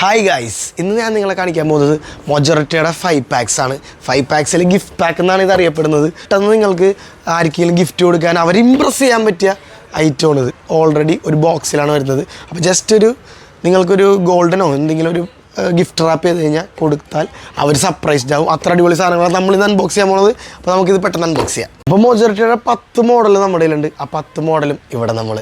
Hi guys, ഇന്ന് ഞാൻ നിങ്ങളെ കാണിക്കാൻ പോകുന്നത് മൊജോറിറ്റിയുടെ 5 packs ആണ്. 5 packsൽ ഗിഫ്റ്റ് പാക്ക് എന്നാണ് ഇത് അറിയപ്പെടുന്നത്. പെട്ടെന്ന് നിങ്ങൾക്ക് ആർക്കെങ്കിലും ഗിഫ്റ്റ് കൊടുക്കാൻ അവർ ഇമ്പ്രസ് ചെയ്യാൻ പറ്റിയ ഐറ്റമാണിത്. ഓൾറെഡി ഒരു ബോക്സിലാണ് വരുന്നത്. അപ്പോൾ ജസ്റ്റ് നിങ്ങൾക്കൊരു ഗോൾഡനോ എന്തെങ്കിലും ഒരു ഗിഫ്റ്റ് റാപ്പ് ചെയ്ത് കഴിഞ്ഞാൽ കൊടുത്താൽ അവർ സർപ്രൈസ്ഡ് ആവും. അത്ര അടിപൊളി സാധനങ്ങളാണ് നമ്മളിന്ന് അൺബോക്സ് ചെയ്യാൻ പോകുന്നത്. അപ്പോൾ നമുക്കിത് പെട്ടെന്ന് അൺബോക്സ് ചെയ്യാം. അപ്പോൾ മൊജോറിറ്റിയുടെ 10 മോഡൽ നമ്മുടെ കയ്യിലുണ്ട്. ആ 10 മോഡലും ഇവിടെ നമ്മൾ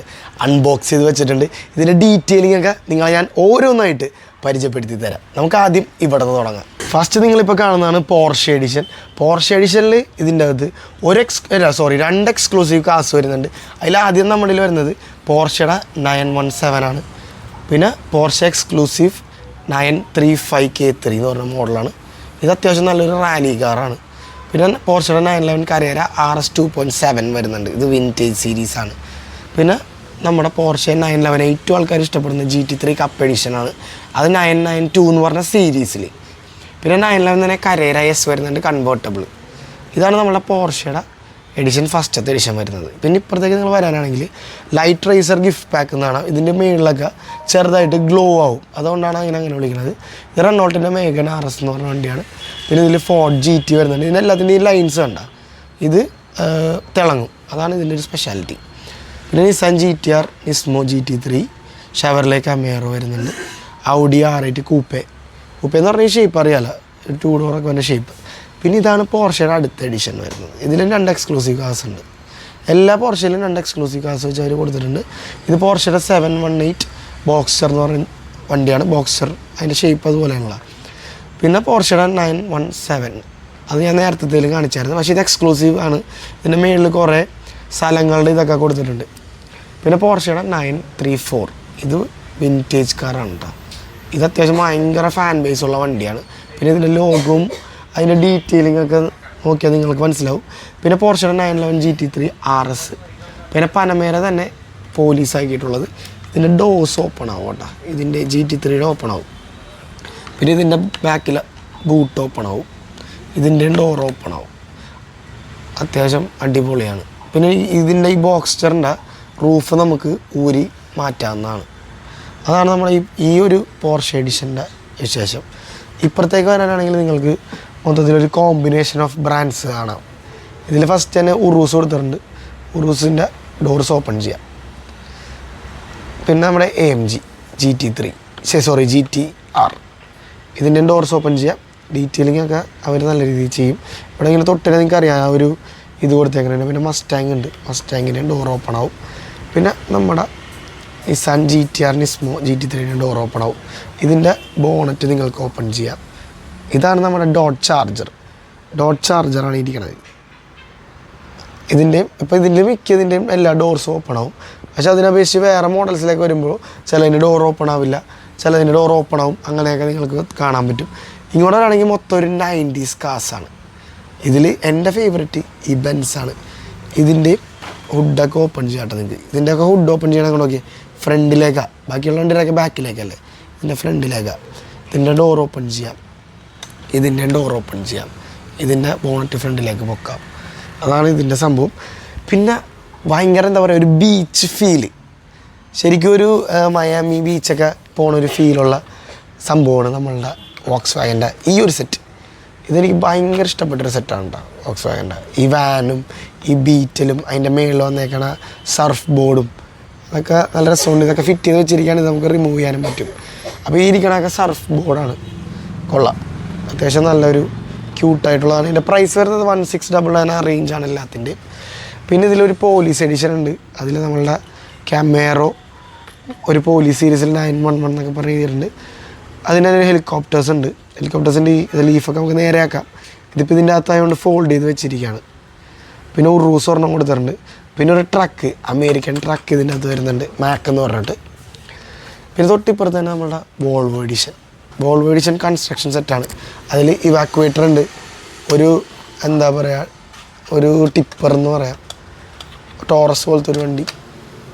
അൺബോക്സ് ചെയ്ത് വെച്ചിട്ടുണ്ട്. ഇതിൻ്റെ ഡീറ്റെയിലിംഗ് ഒക്കെ നിങ്ങളെ ഞാൻ ഓരോന്നായിട്ട് പരിചയപ്പെടുത്തി തരാം. നമുക്ക് ആദ്യം ഇവിടെ നിന്ന് തുടങ്ങാം. ഫസ്റ്റ് നിങ്ങളിപ്പോൾ കാണുന്നതാണ് പോർഷെ എഡിഷൻ. പോർഷെ എഡിഷനിൽ ഇതിൻ്റെ അകത്ത് രണ്ട് എക്സ്ക്ലൂസീവ് കാസ് വരുന്നുണ്ട്. അതിലാദ്യം നമ്മുടെ കയ്യിൽ വരുന്നത് പോർഷയുടെ 917 ആണ്. പിന്നെ പോർഷെ എക്സ്ക്ലൂസീവ് 935K3 എന്ന് പറഞ്ഞ മോഡലാണ്. ഇത് അത്യാവശ്യം നല്ലൊരു റാലി കാറാണ്. പിന്നെ പോർഷയുടെ 911 കരേര RS 2.7 വരുന്നുണ്ട്. ഇത് വിൻറ്റേജ് സീരീസാണ്. പിന്നെ നമ്മുടെ പോർഷെ 911 ഏറ്റവും ആൾക്കാർ ഇഷ്ടപ്പെടുന്ന GT3 കപ്പ് എഡിഷനാണ്. അത് 992 എന്ന് പറഞ്ഞ സീരീസിൽ. പിന്നെ 911 തന്നെ കരേര S വരുന്നുണ്ട്, കൺവേർട്ടബിൾ. ഇതാണ് നമ്മുടെ പോർഷയുടെ എഡിഷൻ, ഫസ്റ്റത്തെ എഡിഷൻ വരുന്നത്. പിന്നെ ഇപ്പുറത്തേക്ക് നിങ്ങൾ വരാനാണെങ്കിൽ ലൈറ്റ് റേസർ ഗിഫ്റ്റ് പാക്ക് എന്നാണ്. ഇതിൻ്റെ മേളിലൊക്കെ ചെറുതായിട്ട് ഗ്ലോ ആവും, അതുകൊണ്ടാണ് അങ്ങനെ വിളിക്കുന്നത്. ഇത് റെനോൾട്ടിൻ്റെ മേഗൻ RS എന്ന് പറഞ്ഞ വണ്ടിയാണ്. പിന്നെ ഇതിൽ ഫോർഡ് GT വരുന്നുണ്ട്. ഇതിനെല്ലാത്തിൻ്റെയും ലൈൻസ് കണ്ട ഇത് തിളങ്ങും, അതാണ് ഇതിൻ്റെ ഒരു സ്പെഷ്യാലിറ്റി. പിന്നെ നിസാൻ GTR, നിസ്മോ GT3, ഷെവർലെ കമേറോ വരുന്നുണ്ട്, ഔഡി R8 കൂപ്പേ എന്ന് പറഞ്ഞ ഷേപ്പ് അറിയാമല്ലോ, 2 ഡോറൊക്കെ വരുന്ന ഷേപ്പ്. പിന്നെ ഇതാണ് പോർഷയുടെ അടുത്ത എഡിഷൻ വരുന്നത്. ഇതിലും 2 എക്സ്ക്ലൂസീവ് കാസ് ഉണ്ട്. എല്ലാ പോർഷയിലും 2 എക്സ്ക്ലൂസീവ് കാസ് വെച്ച് അവർ കൊടുത്തിട്ടുണ്ട്. ഇത് പോർഷയുടെ 718 ബോക്സർ എന്ന് പറയുന്ന വണ്ടിയാണ്. ബോക്സർ അതിൻ്റെ ഷേപ്പ് അതുപോലെയുള്ള. പിന്നെ പോർഷയുടെ 917 അത് ഞാൻ നേരത്തേലും കാണിച്ചായിരുന്നു, പക്ഷേ ഇത് എക്സ്ക്ലൂസീവ് ആണ്. ഇതിൻ്റെ മേളിൽ കുറേ സ്ഥലങ്ങളുടെ ഇതൊക്കെ കൊടുത്തിട്ടുണ്ട്. പിന്നെ പോർഷയുടെ 934 ഇത് വിൻറ്റേജ് കാറാണ് കേട്ടോ. ഇത് അത്യാവശ്യം ഭയങ്കര ഫാൻ ബേസ് ഉള്ള വണ്ടിയാണ്. പിന്നെ ഇതിൻ്റെ ലോഗോവും അതിൻ്റെ ഡീറ്റെയിലിംഗ് ഒക്കെ നോക്കിയാൽ നിങ്ങൾക്ക് മനസ്സിലാവും. പിന്നെ പോർഷയുടെ 911 GT3 RS, പിന്നെ പനമേര തന്നെ പോലീസ് ആക്കിയിട്ടുള്ളത്. ഇതിൻ്റെ ഡോസ് ഓപ്പൺ ആവും കേട്ടോ. ഇതിൻ്റെ GT3യുടെ ഓപ്പൺ ആവും. പിന്നെ ഇതിൻ്റെ ബാക്കിൽ ബൂട്ട് ഓപ്പൺ ആവും. ഇതിൻ്റെ ഡോർ ഓപ്പൺ ആവും. അത്യാവശ്യം അടിപൊളിയാണ്. പിന്നെ ഇതിൻ്റെ ഈ ബോക്സ്റ്ററിൻ്റെ റൂഫ് നമുക്ക് ഊരി മാറ്റാവുന്നതാണ്. അതാണ് നമ്മുടെ ഈ ഒരു പോർഷെ എഡിഷൻ്റെ വിശേഷം. ഇപ്പുറത്തേക്ക് വരാനാണെങ്കിൽ നിങ്ങൾക്ക് മൊത്തത്തിലൊരു കോമ്പിനേഷൻ ഓഫ് ബ്രാൻഡ്സ് കാണാം. ഇതിൽ ഫസ്റ്റ് തന്നെ ഉറൂസ് കൊടുത്തിട്ടുണ്ട്. ഉറൂസിൻ്റെ ഡോർസ് ഓപ്പൺ ചെയ്യാം. പിന്നെ നമ്മുടെ AMG GTR ഇതിൻ്റെ ഡോർസ് ഓപ്പൺ ചെയ്യാം. ഡീറ്റെയിലിംഗ് ഒക്കെ അവർ നല്ല രീതിയിൽ ചെയ്യും. ഇവിടെ ഇങ്ങനെ തൊട്ടിനെ നിങ്ങൾക്ക് അറിയാം ആ ഒരു ഇത് കൊടുത്തേക്കുന്നുണ്ട്. പിന്നെ മസ്റ്റാങ് ഉണ്ട്, മസ്റ്റാങ്ങിൻ്റെ ഡോർ ഓപ്പൺ ആവും. പിന്നെ നമ്മുടെ നിസാൻ GTR, നിസ്മോ GT3ൻ്റെ ഡോർ ഓപ്പൺ ആവും. ഇതിൻ്റെ ബോണറ്റ് നിങ്ങൾക്ക് ഓപ്പൺ ചെയ്യാം. ഇതാണ് നമ്മുടെ ഡോട്ട് ചാർജറാണ് ഇരിക്കുന്നത്. ഇതിൻ്റെ മിക്കതിൻ്റെയും എല്ലാ ഡോർസും ഓപ്പൺ ആവും. പക്ഷേ അതിനപേക്ഷിച്ച് വേറെ മോഡൽസിലേക്ക് വരുമ്പോൾ ചിലതിൻ്റെ ഡോർ ഓപ്പൺ ആവില്ല, ചിലതിൻ്റെ ഡോർ ഓപ്പൺ ആവും. അങ്ങനെയൊക്കെ നിങ്ങൾക്ക് കാണാൻ പറ്റും. ഇങ്ങോട്ട് ആണെങ്കിൽ മൊത്തം ഒരു 90s കാസാണ്. ഇതിൽ എൻ്റെ ഫേവറേറ്റ് ഈ ബെൻസാണ്. ഇതിൻ്റെ ഹുഡൊക്കെ ഓപ്പൺ ചെയ്യാട്ടോ നിങ്ങൾക്ക്. ഇതിൻ്റെയൊക്കെ ഹുഡ് ഓപ്പൺ ചെയ്യണമെങ്കിൽ നോക്കി ഫ്രണ്ടിലേക്കാണ്, ബാക്കിയുള്ള വണ്ടിയിലൊക്കെ ബാക്കിലേക്കല്ലേ, ഇതിൻ്റെ ഫ്രണ്ടിലേക്കാണ്. ഇതിൻ്റെ ഡോർ ഓപ്പൺ ചെയ്യാം, ഇതിൻ്റെ ഡോർ ഓപ്പൺ ചെയ്യാം, ഇതിൻ്റെ ബോണറ്റ് ഫ്രണ്ടിലേക്ക് പൊക്കാം. അതാണ് ഇതിൻ്റെ സംഭവം. പിന്നെ ഭയങ്കര എന്താ പറയുക, ഒരു ബീച്ച് ഫീല്, ശരിക്കും ഒരു മയാമി ബീച്ചൊക്കെ പോണൊരു ഫീലുള്ള സംഭവമാണ് നമ്മളുടെ വോക്സ്വാഗൻ്റെ ഈ ഒരു സെറ്റ്. ഇതെനിക്ക് ഭയങ്കര ഇഷ്ടപ്പെട്ടൊരു സെറ്റാണ് കേട്ടോ വോക്സ്വാഗൻ്റെ. ഈ വാനും ഈ ബീറ്റലും അതിൻ്റെ മേളിൽ വന്നേക്കണ സർഫ് ബോർഡും അതൊക്കെ നല്ല രസമുണ്ട്. ഇതൊക്കെ ഫിറ്റ് ചെയ്ത് വെച്ചിരിക്കുകയാണെങ്കിൽ നമുക്ക് റിമൂവ് ചെയ്യാനും പറ്റും. അപ്പോൾ ഈ ഇരിക്കണതൊക്കെ സർഫ് ബോർഡാണ്, കൊള്ളാം. അത്യാവശ്യം നല്ലൊരു ക്യൂട്ടായിട്ടുള്ളതാണ്. ഇതിൻ്റെ പ്രൈസ് വരുന്നത് 1699 ആ റേഞ്ചാണ് എല്ലാത്തിൻ്റെയും. പിന്നെ ഇതിലൊരു പോലീസ് എഡിഷൻ ഉണ്ട്. അതിൽ നമ്മളുടെ കമേറോ ഒരു പോലീസ് സീരീസിൽ 911 എന്നൊക്കെ പറഞ്ഞിട്ടുണ്ട്. അതിനൊരു ഹെലികോപ്റ്റേഴ്സ് ഉണ്ട്. ഹെലികോപ്റ്റേഴ്സിൻ്റെ ഈ ലീഫൊക്കെ നമുക്ക് നേരെയാക്കാം. ഇതിപ്പോൾ ഇതിൻ്റെ അകത്തായതുകൊണ്ട് ഫോൾഡ് ചെയ്ത് വെച്ചിരിക്കുകയാണ്. പിന്നെ ഒരു റൂസ് ഒരെണ്ണം കൊടുത്തിട്ടുണ്ട്. പിന്നെ ഒരു ട്രക്ക്, അമേരിക്കൻ ട്രക്ക് ഇതിൻ്റെ അകത്ത് വരുന്നുണ്ട്, മാക്ക് എന്ന് പറഞ്ഞിട്ട്. പിന്നെ തൊട്ടിപ്പുറത്ത് തന്നെ നമ്മളുടെ വോൾവോ എഡിഷൻ കൺസ്ട്രക്ഷൻ സെറ്റാണ്. അതിൽ ഇവാക്വേറ്റർ ഉണ്ട്, ഒരു എന്താ പറയുക, ഒരു ടിപ്പർ എന്ന് പറയാം, ടോറസ് പോലത്തെ ഒരു വണ്ടി,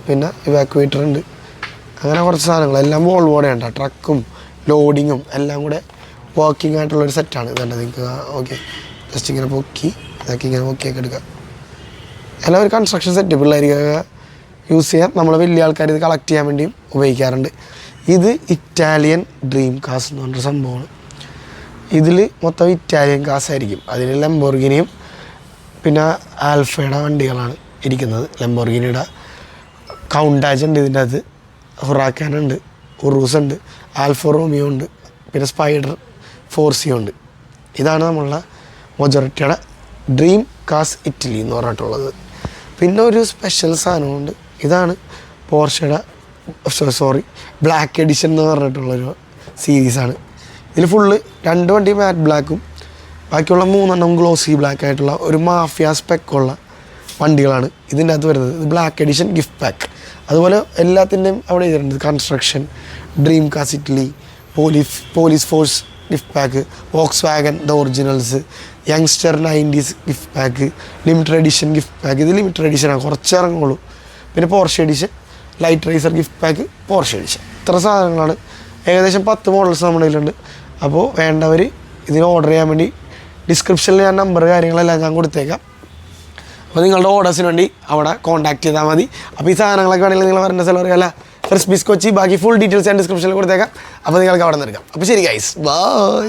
പിന്നെ ഇവാക്വേറ്റർ ഉണ്ട്. അങ്ങനെ കുറച്ച് സാധനങ്ങൾ എല്ലാം വോൾവോടെ ഉണ്ട്. ട്രക്കും ലോഡിങ്ങും എല്ലാം കൂടെ വർക്കിംഗ് ആയിട്ടുള്ളൊരു സെറ്റാണ്. ഇതുണ്ട് നിങ്ങൾക്ക്. ഓക്കെ, ജസ്റ്റ് ഇങ്ങനെ പൊക്കി ഇതൊക്കെ ഇങ്ങനെ പൊക്കിയൊക്കെ എടുക്കാം. എല്ലാം ഒരു കൺസ്ട്രക്ഷൻ സെറ്റ് പിള്ളേർക്കൊക്കെ യൂസ് ചെയ്യാം. നമ്മൾ വലിയ ആൾക്കാർ ഇത് കളക്ട് ചെയ്യാൻ വേണ്ടിയും ഉപയോഗിക്കാറുണ്ട്. ഇത് ഇറ്റാലിയൻ ഡ്രീം കാസ് എന്ന് പറഞ്ഞൊരു സംഭവമാണ്. ഇതിൽ മൊത്തം ഇറ്റാലിയൻ കാസ് ആയിരിക്കും. അതിൽ ലംബോർഗിനിയും പിന്നെ ആൽഫയുടെ വണ്ടികളാണ് ഇരിക്കുന്നത്. ലംബോർഗിനിയുടെ കൗണ്ടാജ് ഉണ്ട് ഇതിൻ്റെ അകത്ത്, ഹുറാക്കാൻ ഉണ്ട്, ഉറൂസ് ഉണ്ട്, ആൽഫ റോമിയോ ഉണ്ട്, പിന്നെ സ്പൈഡർ ഫോർസിയോ ഉണ്ട്. ഇതാണ് നമ്മളുടെ മൊജോറിറ്റിയുടെ ഡ്രീം കാസ് ഇറ്റലി എന്ന് പറഞ്ഞിട്ടുള്ളത്. പിന്നെ ഒരു സ്പെഷ്യൽ സാധനമുണ്ട്. ഇതാണ് പോർഷയുടെ ബ്ലാക്ക് എഡിഷൻ എന്ന് പറഞ്ഞിട്ടുള്ളൊരു സീരീസാണ്. ഇതിൽ ഫുള്ള് 2 വണ്ടി മാറ്റ് ബ്ലാക്കും ബാക്കിയുള്ള 3 ഗ്ലോസി ബ്ലാക്ക് ആയിട്ടുള്ള ഒരു മാഫിയ സ്പെക്കുള്ള വണ്ടികളാണ് ഇതിൻ്റെ അകത്ത് വരുന്നത്. ഇത് ബ്ലാക്ക് എഡിഷൻ ഗിഫ്റ്റ് പാക്ക്. അതുപോലെ എല്ലാത്തിൻ്റെയും അവിടെ എഴുതിയിട്ടുണ്ട് construction, dream cars Italy, police force gift pack, Volkswagen the originals, youngster 90s gift pack, limited edition gift pack. ഇത് ലിമിറ്റഡ് എഡിഷനാണ്, കുറച്ച് ഇറങ്ങുള്ളൂ. പിന്നെ Porsche edition, light racer gift pack, Porsche edition. ഇത്ര സാധനങ്ങളാണ്. ഏകദേശം 10 മോഡൽസ് നമ്മുടെ കയ്യിലുണ്ട്. അപ്പോൾ വേണ്ടവർ ഇതിന് ഓർഡർ ചെയ്യാൻ വേണ്ടി ഡിസ്ക്രിപ്ഷനിൽ ഞാൻ നമ്പർ കാര്യങ്ങളെല്ലാം ഞാൻ കൊടുത്തേക്കാം. അപ്പോൾ നിങ്ങളുടെ ഓർഡേഴ്സിന് വേണ്ടി അവിടെ കോൺടാക്ട് ചെയ്താൽ മതി. അപ്പോൾ ഈ സാധനങ്ങളൊക്കെ വേണമെങ്കിൽ നിങ്ങൾ വരേണ്ട സ്ഥലം അറിയാമല്ല, ഫ്രഷ് ബിസ് കൊച്ചി. ബാക്കി ഫുൾ ഡീറ്റെയിൽസ് ഞാൻ ഡിസ്ക്രിപ്ഷനിൽ കൊടുത്തേക്കാം. അപ്പോൾ നിങ്ങൾക്ക് അവിടെ നിന്ന് എടുക്കാം. അപ്പോൾ ശരി ഗൈസ്, ബൈ.